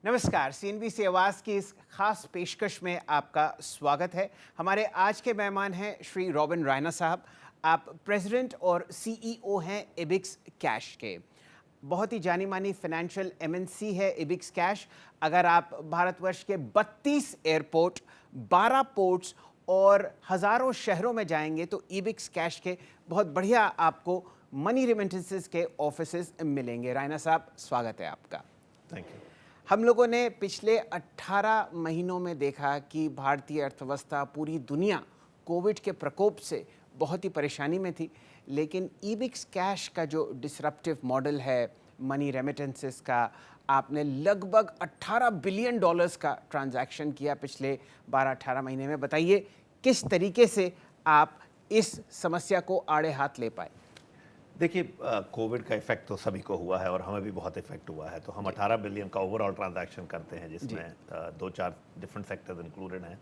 नमस्कार, सीएनबीसी आवाज़ की इस खास पेशकश में आपका स्वागत है। हमारे आज के मेहमान हैं श्री रॉबिन रायना साहब। आप प्रेसिडेंट और सीईओ हैं इबिक्स कैश के। बहुत ही जानी मानी फाइनेंशियल एमएनसी है इबिक्स कैश। अगर आप भारतवर्ष के 32 एयरपोर्ट, 12 पोर्ट्स और हज़ारों शहरों में जाएंगे तो इबिक्स कैश के बहुत बढ़िया आपको मनी रेमिटेंसेस के ऑफिसेज मिलेंगे। रायना साहब, स्वागत है आपका। Thank you. हम लोगों ने पिछले 18 महीनों में देखा कि भारतीय अर्थव्यवस्था, पूरी दुनिया कोविड के प्रकोप से बहुत ही परेशानी में थी, लेकिन इबिक्स कैश का जो डिसरप्टिव मॉडल है मनी रेमिटेंसेस का, आपने लगभग 18 बिलियन डॉलर्स का ट्रांजैक्शन किया पिछले 12-18 महीने में। बताइए किस तरीके से आप इस समस्या को आड़े हाथ ले पाए? देखिए, कोविड का इफेक्ट तो सभी को हुआ है और हमें भी बहुत इफेक्ट हुआ है। तो हम 18 बिलियन का ओवरऑल ट्रांजैक्शन करते हैं, जिसमें 2-4 डिफरेंट सेक्टर्स इंक्लूडेड हैं।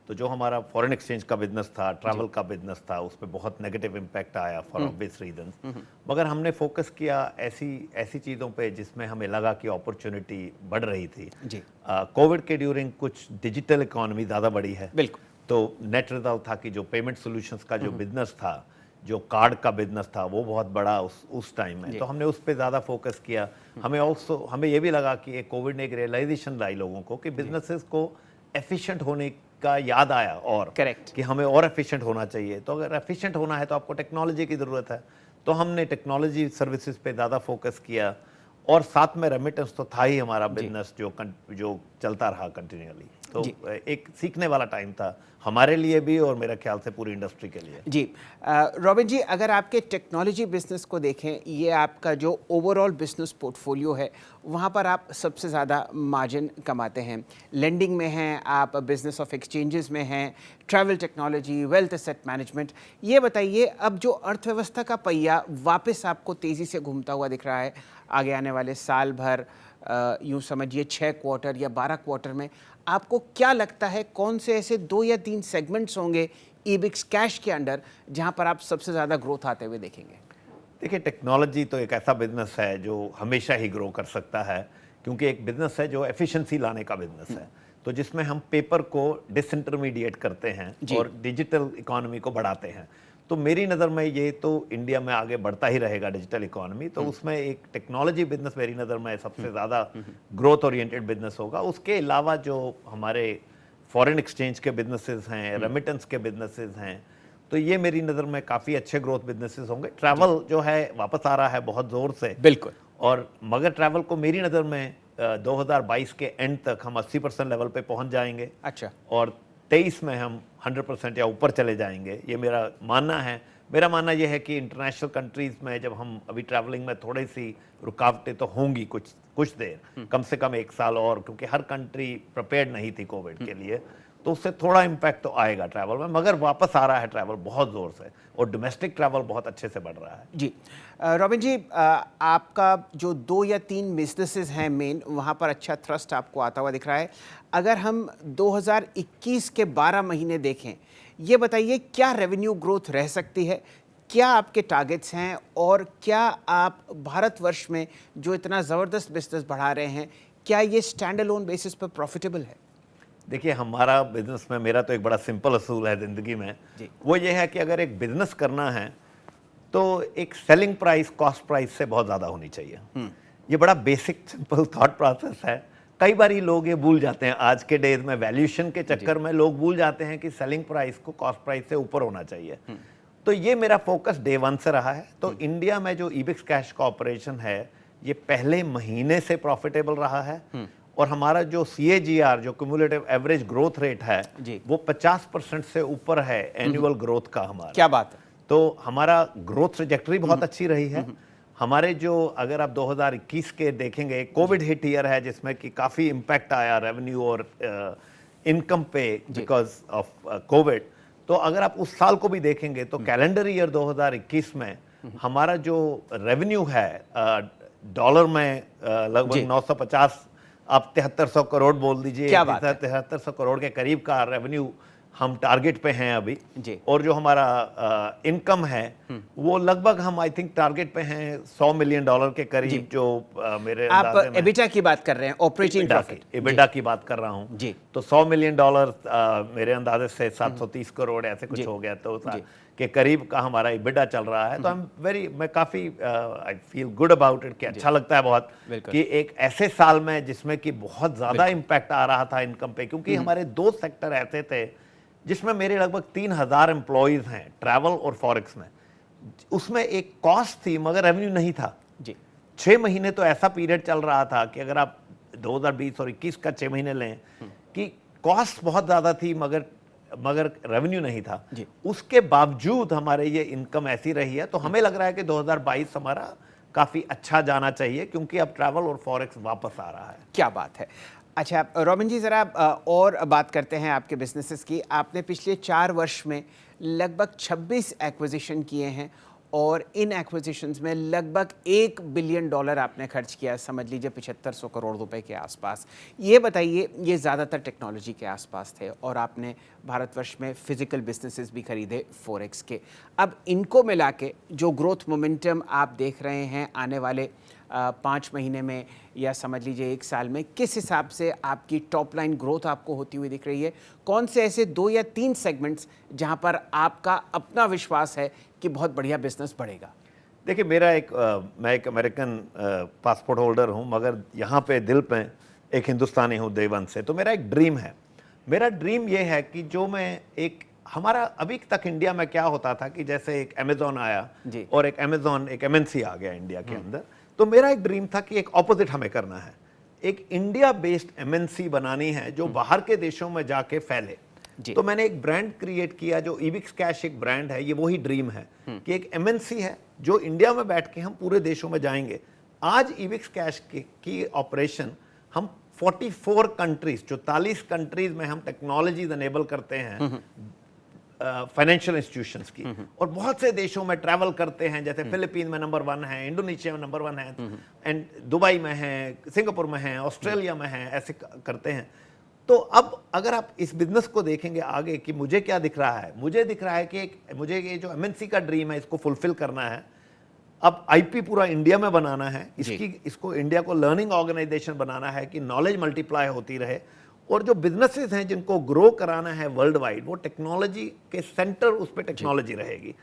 तो जो हमारा फॉरेन एक्सचेंज का बिजनेस था, ट्रैवल का बिजनेस था, उस पर बहुत नेगेटिव इम्पैक्ट आया फॉर ऑब्वियस रीजंस। मगर हमने फोकस किया ऐसी चीज़ों पे जिसमें हमें लगा कि अपॉर्चुनिटी बढ़ रही थी। कोविड के ड्यूरिंग कुछ डिजिटल इकोनॉमी ज़्यादा बढ़ी है। बिल्कुल। तो नेट रिजल्ट था कि जो पेमेंट सोल्यूशंस का जो बिजनेस था, जो कार्ड का बिजनेस था, वो बहुत बड़ा उस टाइम में। तो हमने उस पर ज़्यादा फोकस किया। हमें ये भी लगा कि एक कोविड ने एक रियलाइजेशन लाई लोगों को कि बिजनेसेस को एफिशिएंट होने का याद आया, और करेक्ट कि हमें और एफिशिएंट होना चाहिए। तो अगर एफिशिएंट होना है तो आपको टेक्नोलॉजी की ज़रूरत है। तो हमने टेक्नोलॉजी सर्विसेज पे ज़्यादा फोकस किया, और साथ में रेमिटेंस तो था ही हमारा बिजनेस जो चलता रहा कंटिन्यूअली। तो एक सीखने वाला टाइम था हमारे लिए भी, और मेरा ख्याल से पूरी इंडस्ट्री के लिए। जी रॉबिन जी, अगर आपके टेक्नोलॉजी बिजनेस को देखें, ये आपका जो ओवरऑल बिजनेस पोर्टफोलियो है, वहाँ पर आप सबसे ज़्यादा मार्जिन कमाते हैं। लेंडिंग में हैं आप, बिजनेस ऑफ एक्सचेंजेस में हैं, travel technology, wealth asset management. ये बताइए, अब जो अर्थव्यवस्था का पहिया वापस आपको तेज़ी से घूमता हुआ दिख रहा है, आगे आने वाले साल भर, यूँ समझिए 6 क्वार्टर या 12 क्वार्टर में, आपको क्या लगता है कौन से ऐसे 2 या 3 सेगमेंट्स होंगे इबिक्स कैश के अंडर जहां पर आप सबसे ज़्यादा ग्रोथ आते हुए देखेंगे? देखिए, टेक्नोलॉजी तो एक ऐसा बिजनेस है जो हमेशा ही ग्रो कर सकता है, क्योंकि एक बिजनेस है जो एफिशिएंसी लाने का बिजनेस है। तो जिसमें हम पेपर को डिसइंटरमीडिएट करते हैं और डिजिटल इकोनॉमी को बढ़ाते हैं। तो मेरी नज़र में ये तो इंडिया में आगे बढ़ता ही रहेगा डिजिटल इकोनॉमी। तो उसमें एक टेक्नोलॉजी बिजनेस मेरी नज़र में सबसे ज़्यादा ग्रोथ ओरिएंटेड बिजनेस होगा। उसके अलावा जो हमारे फॉरेन एक्सचेंज के बिजनेसेस हैं, रेमिटेंस के बिजनेसेस हैं, तो ये मेरी नज़र में काफ़ी अच्छे ग्रोथ बिजनेसेस होंगे। ट्रैवल जो है वापस आ रहा है बहुत ज़ोर से। बिल्कुल। और मगर ट्रैवल को मेरी नज़र में 2022 के एंड तक हम 80% लेवल पे पहुंच जाएंगे। अच्छा। और 23 में हम 100% या ऊपर चले जाएंगे, ये मेरा मानना है। मेरा मानना यह है कि इंटरनेशनल कंट्रीज़ में जब हम अभी ट्रैवलिंग में थोड़ी सी रुकावटें तो होंगी कुछ देर, कम से कम 1 साल और, क्योंकि हर कंट्री प्रिपेयर्ड नहीं थी कोविड के लिए। तो उससे थोड़ा इम्पैक्ट तो आएगा ट्रैवल में, मगर वापस आ रहा है ट्रैवल बहुत ज़ोर से, और डोमेस्टिक ट्रैवल बहुत अच्छे से बढ़ रहा है। जी रॉबिन जी, आपका जो 2 या 3 बिजनेसेस हैं मेन, वहाँ पर अच्छा थ्रस्ट आपको आता हुआ दिख रहा है। अगर हम 2021 के 12 महीने देखें, ये बताइए क्या रेवेन्यू ग्रोथ रह सकती है, क्या आपके टारगेट्स हैं, और क्या आप भारतवर्ष में जो इतना ज़बरदस्त बिजनेस बढ़ा रहे हैं, क्या ये स्टैंड अलोन बेसिस पर प्रॉफिटेबल है? देखिए, हमारा बिजनेस में, मेरा तो एक बड़ा सिंपल असूल है ज़िंदगी में, वो ये है कि अगर एक बिजनेस करना है तो एक सेलिंग प्राइस कॉस्ट प्राइस से बहुत ज़्यादा होनी चाहिए। ये बड़ा बेसिक सिंपल थॉट प्रोसेस है। कई बार लोग ये भूल जाते हैं, आज के डेज में वैल्यूएशन के चक्कर में लोग भूल जाते हैं कि सेलिंग प्राइस को कॉस्ट प्राइस से ऊपर होना चाहिए। तो ये मेरा फोकस डे 1 से रहा है। तो इंडिया में जो इबिक्स कैश का ऑपरेशन है, ये पहले महीने से प्रॉफिटेबल रहा है, और हमारा जो CAGR, जो क्यूमुलेटिव एवरेज ग्रोथ रेट है, वो 50% से ऊपर है एनुअल ग्रोथ का हमारा। क्या बात है! तो हमारा ग्रोथ ट्रैजेक्टरी बहुत अच्छी रही है। हमारे जो, अगर आप 2021 के देखेंगे, कोविड हिट ईयर है जिसमें कि काफ़ी इम्पैक्ट आया रेवेन्यू और इनकम पे बिकॉज ऑफ कोविड। तो अगर आप उस साल को भी देखेंगे तो कैलेंडर ईयर 2021 में हमारा जो रेवेन्यू है डॉलर में लगभग 950, आप 7300 करोड़ बोल दीजिए, 7300 करोड़ के करीब का रेवेन्यू हम टारगेट पे हैं अभी जी। और जो हमारा इनकम है वो लगभग हम आई थिंक टारगेट पे हैं $100 मिलियन के करीब, जो मेरे आप अंदाजे में एबिटा की बात कर रहे हैं, ऑपरेटिंग प्रॉफिट। एबिटा की बात कर रहा हूँ जी। तो $100 मिलियन मेरे अंदाजे से 730 करोड़ ऐसे कुछ हो गया, तो के करीब का हमारा एबिटा चल रहा है। तो मैं काफी I feel good about it, कि अच्छा लगता है बहुत कि एक ऐसे साल में जिसमें कि बहुत ज्यादा इम्पैक्ट आ रहा था इनकम पे, क्योंकि हमारे 2 सेक्टर ऐसे थे जिसमें मेरे लगभग 3000 एम्प्लॉयज हैं ट्रैवल और फॉरेक्स में। उसमें एक कॉस्ट थी मगर रेवेन्यू नहीं था जी। 6 महीने तो ऐसा पीरियड चल रहा था कि अगर आप 2020 और 21 का 6 महीने लें कि कॉस्ट बहुत ज्यादा थी मगर रेवेन्यू नहीं था। उसके बावजूद हमारे ये इनकम ऐसी रही है, तो हमें लग रहा है कि 2022 हमारा काफी अच्छा जाना चाहिए, क्योंकि अब ट्रैवल और फॉरेक्स वापस आ रहा है। क्या बात है। अच्छा रॉबिन जी, ज़रा और बात करते हैं आपके बिजनेसेस की। आपने पिछले 4 वर्ष में लगभग 26 एक्विजिशन किए हैं और इन एक्विजिशंस में लगभग $1 बिलियन आपने खर्च किया, समझ लीजिए 7500 करोड़ रुपए के आसपास। ये बताइए, ये ज़्यादातर टेक्नोलॉजी के आसपास थे और आपने भारतवर्ष में फिजिकल बिजनेसेस भी खरीदे फॉरेक्स के। अब इनको मिला के जो ग्रोथ मोमेंटम आप देख रहे हैं आने वाले 5 महीने में या समझ लीजिए 1 साल में, किस हिसाब से आपकी टॉप लाइन ग्रोथ आपको होती हुई दिख रही है? कौन से ऐसे 2 या 3 सेगमेंट्स जहां पर आपका अपना विश्वास है कि बहुत बढ़िया बिजनेस बढ़ेगा? देखिए, मैं एक अमेरिकन पासपोर्ट होल्डर हूं, मगर यहाँ पे दिल पे एक हिंदुस्तानी हूं देवन से। तो मेरा एक ड्रीम है। मेरा ड्रीम ये है कि जो मैं एक हमारा अभी तक इंडिया में क्या होता था कि जैसे एक अमेजॉन आया और एक एमएनसी आ गया इंडिया के अंदर। तो मेरा एक ड्रीम था कि एक ऑपोजिट हमें करना है, एक इंडिया बेस्ड एमएनसी बनानी है जो बाहर के देशों में जाके फैले। तो मैंने एक ब्रांड क्रिएट किया जो इबिक्स कैश एक ब्रांड है। ये वही ड्रीम है कि एक एमएनसी है जो इंडिया में बैठ के हम पूरे देशों में जाएंगे। आज इबिक्स कैश की ऑपरेशन हम 44 कंट्रीज, 44 कंट्रीज में हम टेक्नोलॉजीज एनेबल करते हैं फाइनेंशियल इंस्टीट्यूशंस की, और बहुत से देशों में ट्रैवल करते हैं, जैसे फिलीपीन में नंबर 1 है, इंडोनेशिया में नंबर 1 है, एंड दुबई में है, सिंगापुर में है, ऑस्ट्रेलिया में है, ऐसे करते हैं। तो अब अगर आप इस बिजनेस को देखेंगे आगे कि मुझे क्या दिख रहा है, मुझे दिख रहा है कि मुझे ये जो एमएनसी का ड्रीम है इसको फुलफिल करना है। अब आईपी पूरा इंडिया में बनाना है, इसको इंडिया को लर्निंग ऑर्गेनाइजेशन बनाना है कि नॉलेज मल्टीप्लाई होती रहे, और जो बिजनेसेस हैं जिनको ग्रो कराना है वर्ल्ड वाइड, वो टेक्नोलॉजी के सेंटर, उस पर टेक्नोलॉजी रहेगी।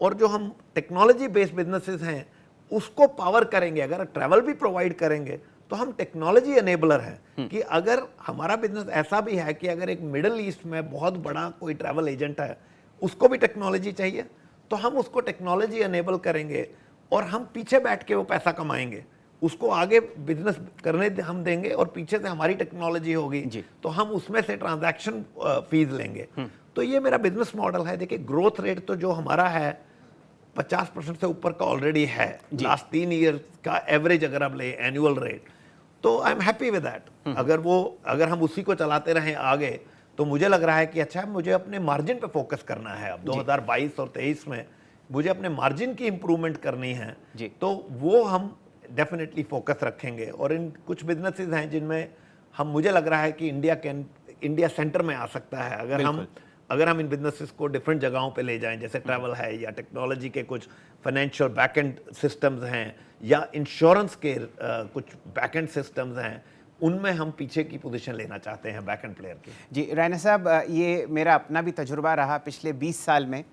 और जो हम टेक्नोलॉजी बेस्ड बिजनेसेस हैं उसको पावर करेंगे। अगर ट्रैवल भी प्रोवाइड करेंगे तो हम टेक्नोलॉजी एनेबलर हैं कि अगर हमारा बिजनेस ऐसा भी है कि अगर एक मिडिल ईस्ट में बहुत बड़ा कोई ट्रैवल एजेंट है, उसको भी टेक्नोलॉजी चाहिए, तो हम उसको टेक्नोलॉजी एनेबल करेंगे और हम पीछे बैठ के वो पैसा कमाएंगे, उसको आगे बिजनेस करने हम देंगे, और पीछे से हमारी टेक्नोलॉजी होगी तो हम उसमें से ट्रांजैक्शन फीस लेंगे। तो ये मेरा बिजनेस मॉडल है। देखिए, ग्रोथ रेट तो जो हमारा है 50% से ऊपर का ऑलरेडी है। लास्ट 3 ईयर का एवरेज अगर आप ले एनुअल रेट, तो I am happy with that. अगर हम उसी को चलाते रहें आगे, तो मुझे लग रहा है कि अच्छा, मुझे अपने मार्जिन पे फोकस करना है। अब 2022 और 23 में मुझे अपने मार्जिन की इंप्रूवमेंट करनी है, तो वो हम डेफिनेटली फोकस रखेंगे। और इन कुछ बिजनेसेस हैं जिनमें मुझे लग रहा है कि इंडिया सेंटर में आ सकता है अगर हम इन बिजनेसेस को डिफरेंट जगहों पे ले जाएं, जैसे ट्रैवल है, या टेक्नोलॉजी के कुछ फाइनेंशियल बैकएंड सिस्टम्स हैं, या इंश्योरेंस के कुछ बैकएंड सिस्टम्स हैं, उनमें हम पीछे की पोजीशन लेना चाहते हैं बैकएंड प्लेयर की। जी रैना साहब, ये मेरा अपना भी तजुर्बा रहा पिछले 20 साल में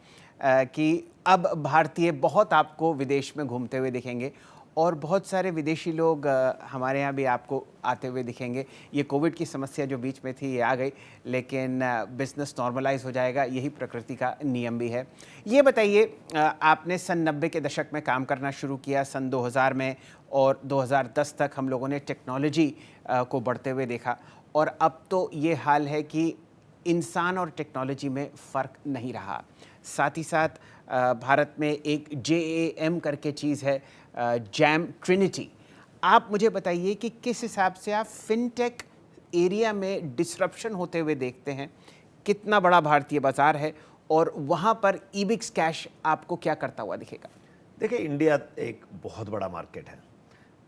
कि अब भारतीय बहुत आपको विदेश में घूमते हुए दिखेंगे, और बहुत सारे विदेशी लोग हमारे यहाँ भी आपको आते हुए दिखेंगे। ये कोविड की समस्या जो बीच में थी ये आ गई, लेकिन बिज़नेस नॉर्मलाइज हो जाएगा, यही प्रकृति का नियम भी है। ये बताइए, आपने सन 90 के दशक में काम करना शुरू किया, सन 2000 में, और 2010 तक हम लोगों ने टेक्नोलॉजी को बढ़ते हुए देखा, और अब तो ये हाल है कि इंसान और टेक्नोलॉजी में फ़र्क नहीं रहा। साथ ही साथ भारत में एक JAM करके चीज़ है, जैम ट्रिनिटी। आप मुझे बताइए कि किस हिसाब से आप फिनटेक एरिया में डिसरप्शन होते हुए देखते हैं, कितना बड़ा भारतीय बाजार है, और वहाँ पर इबिक्स कैश आपको क्या करता हुआ दिखेगा? देखिए, इंडिया एक बहुत बड़ा मार्केट है।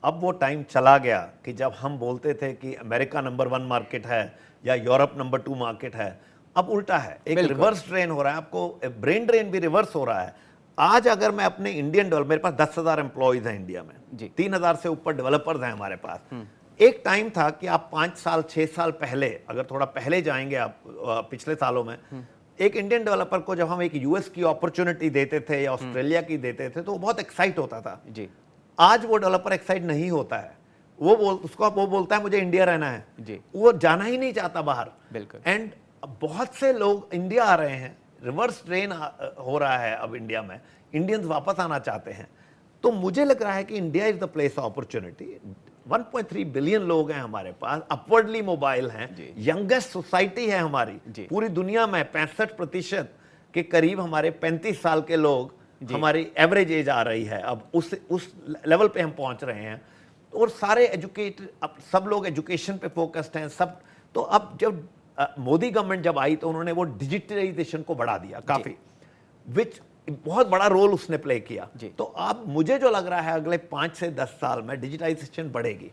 अब वो टाइम चला गया कि जब हम बोलते थे कि अमेरिका नंबर 1 मार्केट है या यूरोप नंबर 2 मार्केट है, अब उल्टा है, एक रिवर्स ड्रेन हो रहा है, आपको ब्रेन ड्रेन भी रिवर्स हो रहा है। आज अगर मैं अपने इंडियन डेवलपर, मेरे पास 10,000 एम्प्लॉयज हैं इंडिया में, 3,000 से ऊपर डेवलपर्स हैं हमारे पास। एक टाइम था कि आप 5 साल 6 साल पहले, अगर थोड़ा पहले जाएंगे आप पिछले सालों में, एक इंडियन डेवलपर को जब हम एक यूएस की अपॉर्चुनिटी देते थे या ऑस्ट्रेलिया की देते थे तो वो बहुत एक्साइट होता था जी। आज वो डेवलपर एक्साइट नहीं होता है, वो बोलता है मुझे इंडिया रहना है जी। वो जाना ही नहीं चाहता बाहर। बिल्कुल। एंड बहुत से लोग इंडिया आ रहे हैं, रिवर्स ट्रेन हो रहा है अब इंडिया में, इंडियंस वापस आना चाहते हैं। तो मुझे लग रहा है कि India is the place of opportunity. 1.3 billion लोग हैं हमारे पास, अपवर्डली मोबाइल हैं, यंगेस्ट सोसाइटी है हमारी पूरी दुनिया में। 65% के करीब हमारे 35 साल के लोग, हमारी एवरेज एज आ रही है अब, उस लेवल पे हम पहुंच रहे हैं। और सारे एजुकेटेड, अब सब लोग एजुकेशन पे फोकस्ड हैं सब। तो अब जब मोदी गवर्नमेंट जब आई तो उन्होंने वो डिजिटलाइजेशन को बढ़ा दिया काफी, विच बहुत बड़ा रोल उसने प्ले किया। तो अब मुझे जो लग रहा है अगले 5 से 10 साल में डिजिटाइजेशन बढ़ेगी।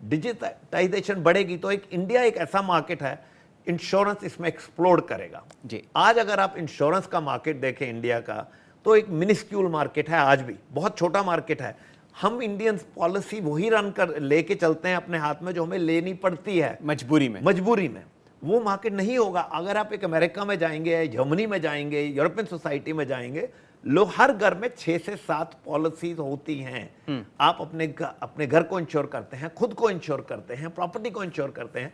डिजिटाइजेशन बढ़ेगी तो एक इंडिया एक ऐसा मार्केट है, इंश्योरेंस इसमें एक्सप्लोड करेगा जी। आज अगर आप इंश्योरेंस का मार्केट देखें इंडिया का, तो एक मिनिस्क्यूल मार्केट है, आज भी बहुत छोटा मार्केट है। हम इंडियंस पॉलिसी वही रन कर लेके चलते हैं अपने हाथ में जो हमें लेनी पड़ती है मजबूरी में। वो मार्केट नहीं होगा। अगर आप एक अमेरिका में जाएंगे, जर्मनी में जाएंगे, यूरोपियन सोसाइटी में जाएंगे, लोग हर घर में 6 से 7 पॉलिसीज होती हैं। आप अपने घर को इंश्योर करते हैं, खुद को इंश्योर करते हैं, प्रॉपर्टी को इंश्योर करते हैं,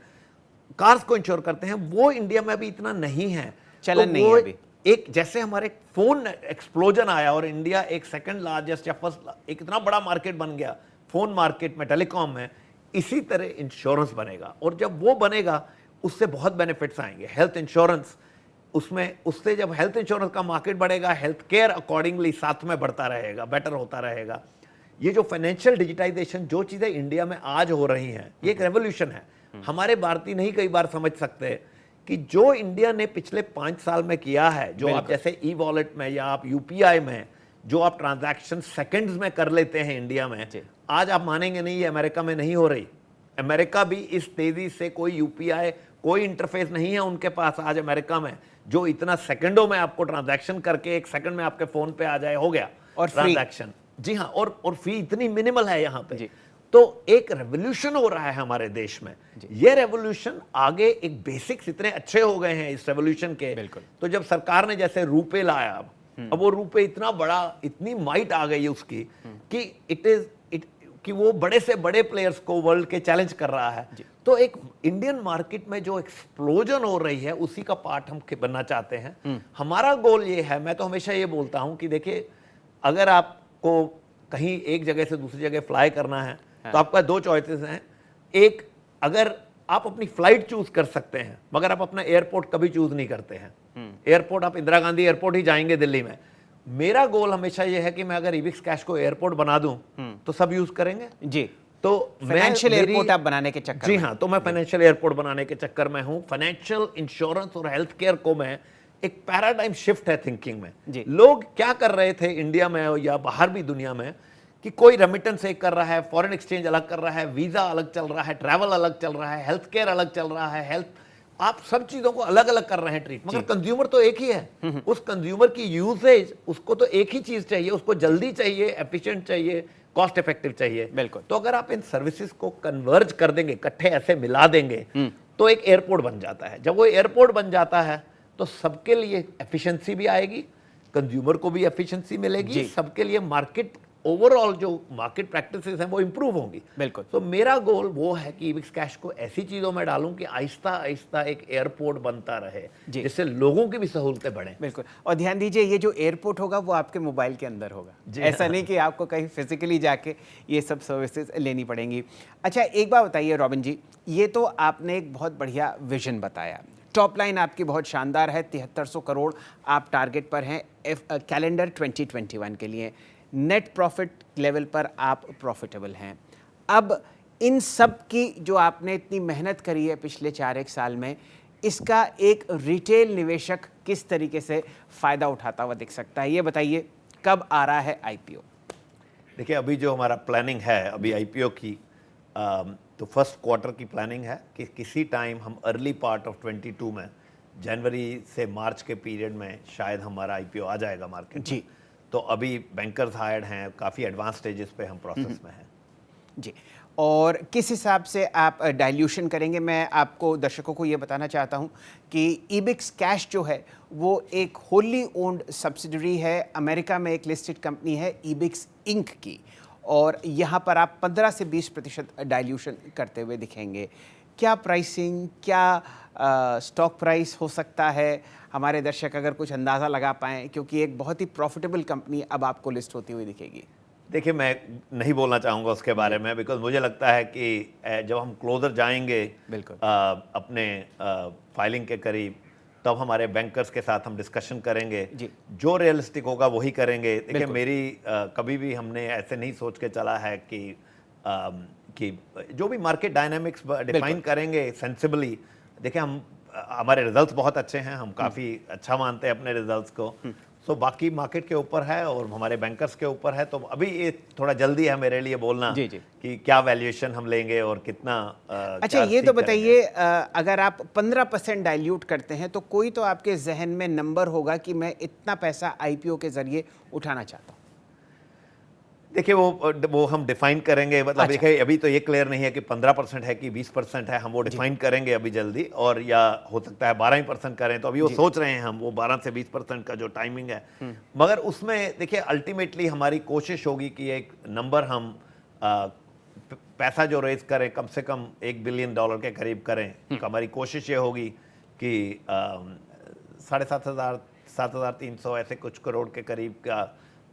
कार्स को इंश्योर करते हैं। वो इंडिया में अभी इतना नहीं है, चलन नहीं है अभी। एक जैसे हमारे फोन एक्सप्लोजन आया और इंडिया एक सेकंड लार्जेस्ट या फर्स्ट एक इतना बड़ा मार्केट बन गया फोन मार्केट में, टेलीकॉम में, इसी तरह इंश्योरेंस बनेगा। और जब वो बनेगा उससे बहुत बेनिफिट्स आएंगे। हेल्थ इंश्योरेंस, उससे जब हेल्थ इंश्योरेंस का मार्केट बढ़ेगा, हेल्थ केयर अकॉर्डिंगली साथ में बढ़ता रहेगा, बेटर होता रहेगा। ये जो फाइनेंशियल डिजिटाइजेशन, जो चीजें इंडिया में आज हो रही हैं, ये एक रेवोल्यूशन है। हमारे भारतीय नहीं कई बार समझ सकते कि जो इंडिया ने पिछले 5 साल में किया है, जो आप जैसे ई वॉलेट में या आप यूपीआई में जो आप ट्रांजैक्शन सेकंड्स में कर लेते हैं इंडिया में, आज आप मानेंगे नहीं, ये अमेरिका में नहीं हो रही। अमेरिका भी इस तेजी से कोई यूपीआई, कोई इंटरफेस नहीं है उनके पास आज अमेरिका में, जो इतना सेकंडों में आपको ट्रांजैक्शन करके 1 सेकंड में आपके फोन पे आ जाए, हो गया और ट्रांजैक्शन। जी हाँ, और फी इतनी मिनिमल है यहाँ पे। तो एक रेवोल्यूशन हो रहा है हमारे देश में। ये रेवोल्यूशन आगे, एक बेसिक्स इतने अच्छे हो गए हैं इस रेवोल्यूशन के। तो जब सरकार ने जैसे रुपए लाया, अब वो रुपए इतना बड़ा, इतनी माइट आ गई उसकी कि कि वो बड़े से बड़े प्लेयर्स को वर्ल्ड के चैलेंज कर रहा है। तो एक इंडियन मार्केट में जो एक्सप्लोजन हो रही है, उसी का पार्ट हम बनना चाहते हैं। हमारा गोल ये है, मैं तो हमेशा ये बोलता हूं कि देखिए, अगर आपको कहीं एक जगह से दूसरी जगह फ्लाई करना है तो आपका 2 चॉइसेस हैं। एक, अगर आप अपनी फ्लाइट चूज कर सकते हैं, मगर आप अपना एयरपोर्ट कभी चूज नहीं करते हैं। एयरपोर्ट, आप इंदिरा गांधी एयरपोर्ट ही जाएंगे दिल्ली में। मेरा गोल हमेशा यह है कि मैं अगर इबिक्स कैश को एयरपोर्ट बना दूं तो सब यूज करेंगे जी। तो फाइनेंशियल एयरपोर्ट आप बनाने के चक्कर, जी हाँ, तो मैं फाइनेंशियल एयरपोर्ट बनाने के चक्कर में हूं। फाइनेंशियल, इंश्योरेंस और हेल्थ केयर को मैं, एक पैराडाइम शिफ्ट है थिंकिंग में। लोग क्या कर रहे थे इंडिया में या बाहर भी दुनिया में, कि कोई रेमिटेंस एक कर रहा है, फॉरेन एक्सचेंज अलग कर रहा है, वीजा अलग चल रहा है, ट्रैवल अलग चल रहा है, हेल्थ केयर अलग चल रहा है, हेल्थ, आप सब चीजों को अलग अलग कर रहे हैं ट्रीट, मगर कंज्यूमर तो एक ही है। उस कंज्यूमर की यूसेज, उसको तो एक ही चीज चाहिए, उसको जल्दी चाहिए, एफिशिएंट चाहिए, कॉस्ट इफेक्टिव चाहिए। बिल्कुल। तो अगर आप इन सर्विसेज को कन्वर्ज कर देंगे, इकट्ठे ऐसे मिला देंगे, तो एक एयरपोर्ट बन जाता है। जब वो एयरपोर्ट बन जाता है तो सबके लिए एफिशिएंसी भी आएगी, कंज्यूमर को भी एफिशिएंसी मिलेगी, सबके लिए मार्केट, ओवरऑल जो मार्केट प्रैक्टिसेस हैं वो इंप्रूव होंगी। बिल्कुल। तो मेरा गोल वो है कि इबिक्स कैश को ऐसी चीजों में डालूं कि आहिस्ता आहिस्ता एक एयरपोर्ट बनता रहे, जिससे लोगों की भी सहूलतें बढ़ें। बिल्कुल। और ध्यान दीजिए, ये जो एयरपोर्ट होगा वो आपके मोबाइल के अंदर होगा, ऐसा नहीं कि आपको कहीं फिजिकली जाके ये सब सर्विसेज लेनी पड़ेंगी। अच्छा, एक बात बताइए रॉबिन जी, ये तो आपने एक बहुत बढ़िया विजन बताया, टॉप लाइन आपकी बहुत शानदार है, 7300 करोड़ आप टारगेट पर हैं कैलेंडर 2021 के लिए, नेट प्रॉफिट लेवल पर आप प्रॉफिटेबल हैं। अब इन सब की जो आपने इतनी मेहनत करी है पिछले 4-1 साल में, इसका एक रिटेल निवेशक किस तरीके से फ़ायदा उठाता हुआ दिख सकता है, ये बताइए। कब आ रहा है आईपीओ? देखिए, अभी जो हमारा प्लानिंग है अभी आईपीओ की, तो फर्स्ट क्वार्टर की प्लानिंग है कि किसी टाइम हम अर्ली पार्ट ऑफ 22 में जनवरी से मार्च के पीरियड में शायद हमारा आईपीओ आ जाएगा मार्केट जी। में। तो अभी बैंकर्स हायर्ड हैं, काफ़ी एडवांस स्टेजेस पे हम प्रोसेस में हैं। जी। और किस हिसाब से आप डाइल्यूशन करेंगे? मैं आपको दर्शकों को ये बताना चाहता हूँ कि ईबिक्स कैश जो है वो एक होली ओन्ड सब्सिडरी है, अमेरिका में एक लिस्टेड कंपनी है ईबिक्स इंक की, और यहाँ पर आप 15 से 20% डाइल्यूशन करते हुए दिखेंगे। क्या प्राइसिंग, क्या स्टॉक प्राइस हो सकता है? हमारे दर्शक अगर कुछ अंदाज़ा लगा पाएँ, क्योंकि एक बहुत ही प्रॉफिटेबल कंपनी अब आपको लिस्ट होती हुई दिखेगी। देखिए, मैं नहीं बोलना चाहूँगा उसके बारे में, बिकॉज मुझे लगता है कि जब हम क्लोजर जाएंगे बिल्कुल। अपने फाइलिंग के करीब, तब हमारे बैंकर्स के साथ हम डिस्कशन करेंगे। जी। जो रियलिस्टिक होगा वही करेंगे। देखिए, बिल्कुल। मेरी कभी भी हमने ऐसे नहीं सोच के चला है कि जो भी मार्केट डायनामिक्स डिफाइन करेंगे सेंसिबली। देखिए, हम हमारे रिजल्ट्स बहुत अच्छे हैं, हम काफ़ी अच्छा मानते हैं अपने रिजल्ट्स को। सो बाकी मार्केट के ऊपर है और हमारे बैंकर्स के ऊपर है। तो अभी ये थोड़ा जल्दी है मेरे लिए बोलना जी, जी। कि क्या वैल्यूएशन हम लेंगे और कितना अच्छा, ये तो बताइए, अगर आप 15% डाइल्यूट करते हैं तो कोई तो आपके जहन में नंबर होगा कि मैं इतना पैसा आईपीओ के जरिए उठाना चाहता हूँ। देखिए, वो हम डिफाइन करेंगे। मतलब अच्छा। देखिए, अभी तो ये क्लियर नहीं है कि 15% है कि 20% है। हम वो डिफाइन करेंगे अभी जल्दी, और या हो सकता है 12% करें। तो अभी वो सोच रहे हैं हम, वो 12 से 20% का जो टाइमिंग है। मगर उसमें देखिए, अल्टीमेटली हमारी कोशिश होगी कि एक नंबर हम पैसा जो रेज करें कम से कम $1 बिलियन के करीब करें। तो हमारी कोशिश ये होगी कि 7,500 7,300 ऐसे कुछ करोड़ के करीब का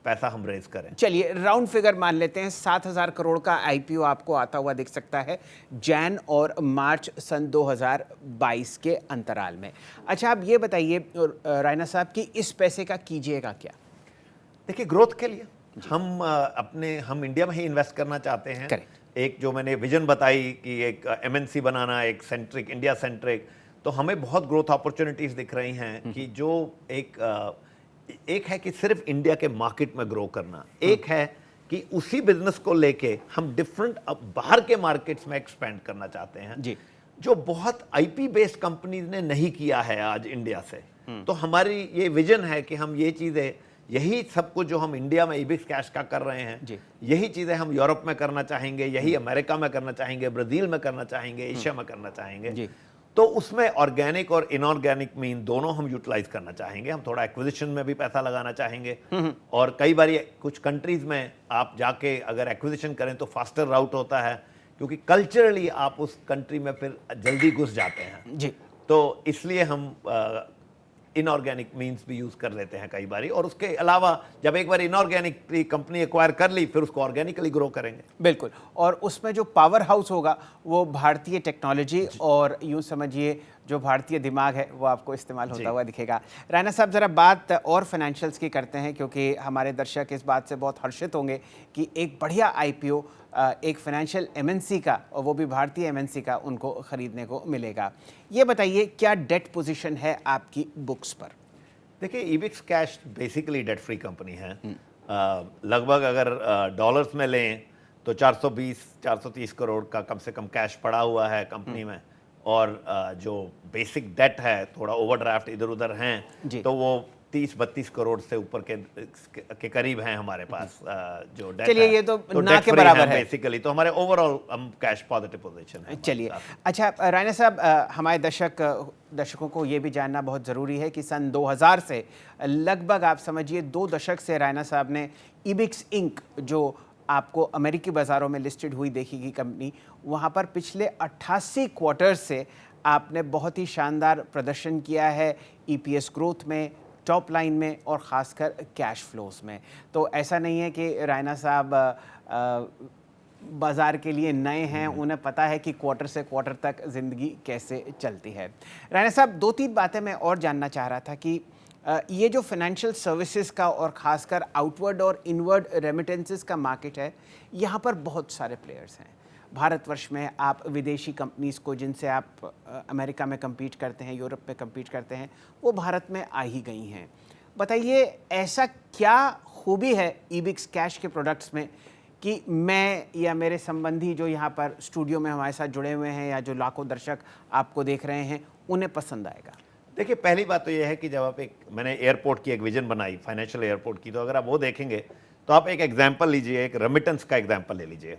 पैसा हम रेज करें। चलिए, राउंड फिगर मान लेते हैं, 7,000 करोड़ का आईपीओ आपको आता हुआ दिख सकता है जैन और मार्च सन 2022 के अंतराल में। अच्छा, आप ये बताइए रायना साहब कि इस पैसे का कीजिएगा क्या? देखिए, ग्रोथ के लिए हम इंडिया में ही इन्वेस्ट करना चाहते हैं। Correct. एक जो मैंने विजन बताई कि एक एमएनसी बनाना, एक सेंट्रिक, इंडिया सेंट्रिक, तो हमें बहुत ग्रोथ अपॉर्चुनिटीज दिख रही हैं कि जो एक है कि सिर्फ इंडिया के मार्केट में ग्रो करना, एक है कि उसी बिजनेस को लेके हम डिफरेंट बाहर के मार्केट्स में एक्सपेंड करना चाहते हैं जी। जो बहुत आईपी बेस्ड कंपनीज ने नहीं किया है आज इंडिया से। तो हमारी ये विजन है कि हम ये चीजें, यही सब कुछ जो हम इंडिया में ईबिक्स कैश का कर रहे हैं, जी। यही चीजें हम यूरोप में करना चाहेंगे, यही अमेरिका में करना चाहेंगे, ब्राजील में करना चाहेंगे, एशिया में करना चाहेंगे। जी। तो उसमें ऑर्गेनिक और इनऑर्गेनिक मीन दोनों हम यूटिलाइज करना चाहेंगे। हम थोड़ा एक्विजिशन में भी पैसा लगाना चाहेंगे, और कई बार कुछ कंट्रीज में आप जाके अगर एक्विजिशन करें तो फास्टर राउट होता है, क्योंकि कल्चरली आप उस कंट्री में फिर जल्दी घुस जाते हैं। जी। तो इसलिए हम इनऑर्गेनिक मीन्स भी यूज कर लेते हैं कई बारी। और उसके अलावा जब एक बार इनऑर्गेनिक कंपनी एक्वायर कर ली, फिर उसको ऑर्गेनिकली ग्रो करेंगे। बिल्कुल, और उसमें जो पावर हाउस होगा वो भारतीय टेक्नोलॉजी और यूं समझिए जो भारतीय दिमाग है वो आपको इस्तेमाल होता हुआ दिखेगा। रायना साहब, ज़रा बात और फाइनेंशियल्स की करते हैं, क्योंकि हमारे दर्शक इस बात से बहुत हर्षित होंगे कि एक बढ़िया आईपीओ एक फाइनेंशियल एमएनसी का, और वो भी भारतीय एमएनसी का, उनको ख़रीदने को मिलेगा। ये बताइए, क्या डेट पोजीशन है आपकी बुक्स पर? देखिए, Ebix cash basically debt free company है। लगभग अगर डॉलर्स में लें तो 420-430 करोड़ का कम से कम कैश पड़ा हुआ है कंपनी में, और जो बेसिक डेट है, थोड़ा ओवरड्राफ्ट इधर उधर हैं, तो वो 30-32 करोड़ से ऊपर के करीब हैं हमारे पास जो डेट है। चलिए, ये तो ना के बराबर है बेसिकली। तो हमारे ओवरऑल हम कैश पॉजिटिव पोजीशन है। चलिए, अच्छा रायना साहब, हमारे दर्शकों को ये भी जानना बहुत ज़रूरी है कि सन 2000 से लगभग आप समझिए 2 दशक से रायना साहब ने ईबिक्स इंक, जो आपको अमेरिकी बाज़ारों में लिस्टेड हुई देखी कंपनी, वहाँ पर पिछले 88 क्वार्टर्स से आपने बहुत ही शानदार प्रदर्शन किया है ईपीएस ग्रोथ में, टॉप लाइन में, और ख़ासकर कैश फ्लोज में। तो ऐसा नहीं है कि रायना साहब बाज़ार के लिए नए हैं, उन्हें पता है कि क्वार्टर से क्वार्टर तक ज़िंदगी कैसे चलती है। रायना साहब, 2-3 बातें मैं और जानना चाह रहा था कि ये जो फाइनेंशियल सर्विसेज का और ख़ासकर आउटवर्ड और इनवर्ड रेमिटेंसेस का मार्केट है, यहाँ पर बहुत सारे प्लेयर्स हैं। भारतवर्ष में आप विदेशी कंपनीज़ को, जिनसे आप अमेरिका में कम्पीट करते हैं, यूरोप में कम्पीट करते हैं, वो भारत में आ ही गई हैं। बताइए, ऐसा क्या खूबी है ईबिक्स कैश के प्रोडक्ट्स में कि मैं या मेरे संबंधी जो यहाँ पर स्टूडियो में हमारे साथ जुड़े हुए हैं, या जो लाखों दर्शक आपको देख रहे हैं, उन्हें पसंद आएगा? देखिए, पहली बात तो यह है कि जब आप मैंने एयरपोर्ट की एक विजन बनाई, फाइनेंशियल एयरपोर्ट की, तो अगर आप वो देखेंगे तो आप एक एग्जाम्पल लीजिए, एक रेमिटेंस का एग्जाम्पल ले लीजिए।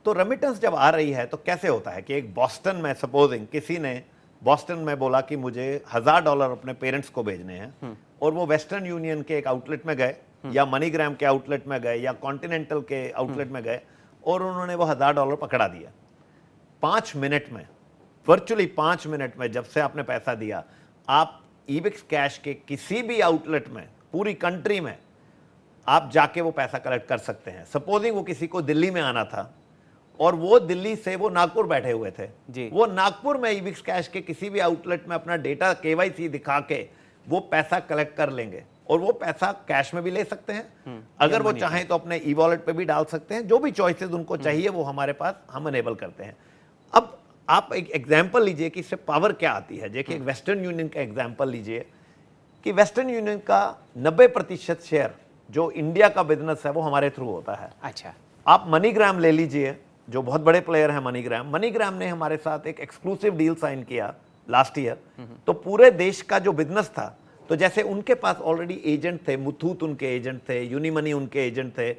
तो रेमिटेंस जब आ रही है तो कैसे होता है कि एक बॉस्टन में, सपोजिंग किसी ने बॉस्टन में बोला कि मुझे $1000 अपने पेरेंट्स को भेजने हैं, और वो वेस्टर्न यूनियन के एक आउटलेट में गए, या मनीग्राम के आउटलेट में गए, या कॉन्टिनेंटल के आउटलेट में गए, और उन्होंने वो $1000 पकड़ा दिया। 5 मिनट में, वर्चुअली 5 मिनट में जब से आपने पैसा दिया, आप ईबिक्स कैश के किसी भी आउटलेट में पूरी कंट्री में आप जाके वो पैसा कलेक्ट कर सकते हैं। सपोजिंग वो किसी को दिल्ली में आना था और वो दिल्ली से वो नागपुर बैठे हुए थे जी। वो नागपुर में ईबिक्स कैश के किसी भी आउटलेट में अपना डेटा केवाईसी दिखा के वो पैसा कलेक्ट कर लेंगे, और वो पैसा कैश में भी ले सकते हैं, अगर वो चाहें तो अपने ई वॉलेट पे भी डाल सकते हैं। जो भी चॉइसेस उनको चाहिए वो हमारे पास हम अनेबल करते हैं। अब आप एक एग्जाम्पल लीजिए कि इससे पावर क्या आती है। देखिए, एक वेस्टर्न यूनियन का एग्जाम्पल लीजिए कि वेस्टर्न यूनियन का 90% शेयर जो इंडिया का बिजनेस है वो हमारे थ्रू होता है। अच्छा, आप मनीग्राम ले लीजिए, जो बहुत बड़े प्लेयर है मनीग्राम ने हमारे साथ एक एक्सक्लूसिव डील साइन किया लास्ट ईयर। तो पूरे देश का जो बिजनेस था, तो जैसे उनके पास ऑलरेडी एजेंट थे, मुथूट उनके एजेंट थे, यूनिमनी उनके एजेंट थे,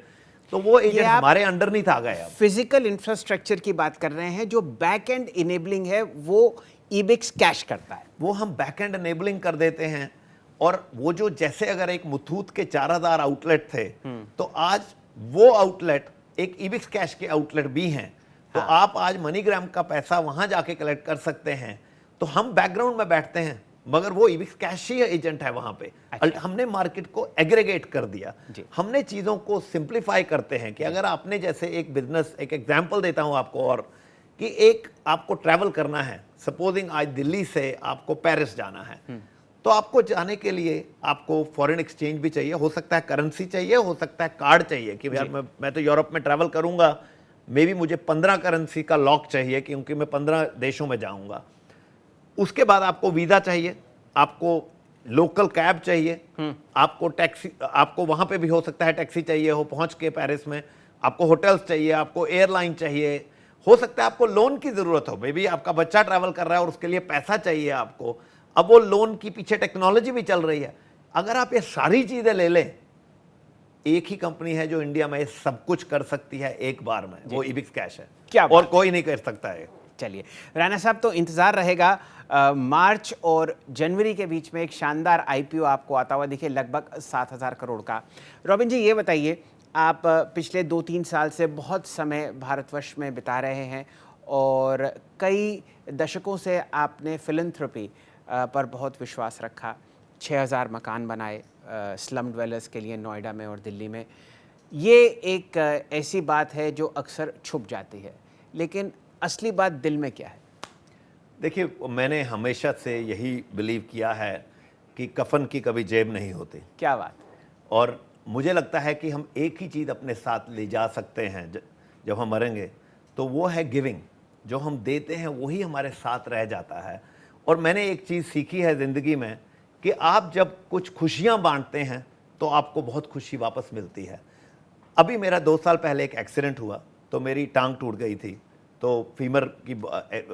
तो वो एजेंट हमारे अंडर नहीं था गए। फिजिकल इंफ्रास्ट्रक्चर की बात कर रहे हैं, जो बैक एंड इनेबलिंग है वो ईबिक्स कैश करता है, वो हम बैक एंड एनेबलिंग कर देते हैं। और वो जो, जैसे अगर एक मुथूट के 4000 आउटलेट थे, तो आज वो आउटलेट एक ईबिक्स कैश के आउटलेट भी हैं। तो आप आज मनीग्राम का पैसा वहां जाके कलेक्ट कर सकते हैं। तो हम बैकग्राउंड में बैठते हैं, मगर वो ईबिक्स कैश ही एजेंट है वहां पे। अच्छा। हमने मार्केट को एग्रीगेट कर दिया, जी। हमने चीजों को सिंप्लीफाई करते हैं कि अगर आपने, जैसे एक बिजनेस, एक एग्जांपल देता हूं आपको, और कि एक आपको ट्रैवल करना है, सपोजिंग आज दिल्ली से आपको पेरिस जाना है, तो आपको जाने के लिए आपको फॉरेन एक्सचेंज भी चाहिए, हो सकता है करेंसी चाहिए, हो सकता है कार्ड चाहिए कि यार मैं तो यूरोप में ट्रैवल करूंगा, मे बी मुझे 15 करेंसी का लॉक चाहिए क्योंकि मैं 15 देशों में जाऊंगा। उसके बाद आपको वीजा चाहिए, आपको लोकल कैब चाहिए, आपको टैक्सी, आपको वहां पे भी हो सकता है टैक्सी चाहिए हो पहुंच के पेरिस में, आपको होटल्स चाहिए, आपको एयरलाइन चाहिए, हो सकता है आपको लोन की जरूरत हो, मे बी आपका बच्चा ट्रैवल कर रहा है और उसके लिए पैसा चाहिए आपको। अब वो लोन की पीछे टेक्नोलॉजी भी चल रही है। अगर आप ये सारी चीजें ले लें, एक ही कंपनी है जो इंडिया में सब कुछ कर सकती है एक बार में, वो ईबिक्स कैश है। क्या और कोई नहीं कर सकता है। चलिए राणा साहब, तो इंतज़ार रहेगा मार्च और जनवरी के बीच में एक शानदार आईपीओ आपको आता हुआ दिखे, लगभग 7000 करोड़ का। रॉबिन जी, ये बताइए, आप पिछले 2-3 साल से बहुत समय भारतवर्ष में बिता रहे हैं और कई दशकों से आपने फिलैंथ्रोपी पर बहुत विश्वास रखा, 6000 मकान बनाए स्लम ड्वेलर्स के लिए नोएडा में और दिल्ली में। ये एक ऐसी बात है जो अक्सर छुप जाती है, लेकिन असली बात दिल में क्या है? देखिए, मैंने हमेशा से यही बिलीव किया है कि कफन की कभी जेब नहीं होती। क्या बात। और मुझे लगता है कि हम एक ही चीज़ अपने साथ ले जा सकते हैं जब हम मरेंगे, तो वो है गिविंग। जो हम देते हैं वही हमारे साथ रह जाता है। और मैंने एक चीज़ सीखी है ज़िंदगी में कि आप जब कुछ खुशियाँ बांटते हैं तो आपको बहुत खुशी वापस मिलती है। अभी मेरा 2 साल पहले एक एक्सीडेंट हुआ, तो मेरी टांग टूट गई थी, तो फीमर की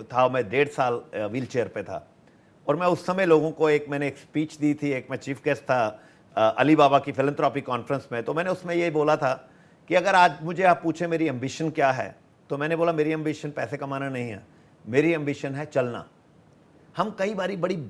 था, मैं 1.5 साल व्हील चेयर पर था। और मैं उस समय लोगों को मैंने एक स्पीच दी थी, एक मैं चीफ गेस्ट था अली बाबा की फिलैंथ्रोपी कॉन्फ्रेंस में। तो मैंने उसमें ये बोला था कि अगर आज मुझे आप पूछे मेरी एम्बिशन क्या है, तो मैंने बोला मेरी एम्बिशन पैसे कमाना नहीं है, मेरी एम्बिशन है चलना। हम कई बारी बड़ी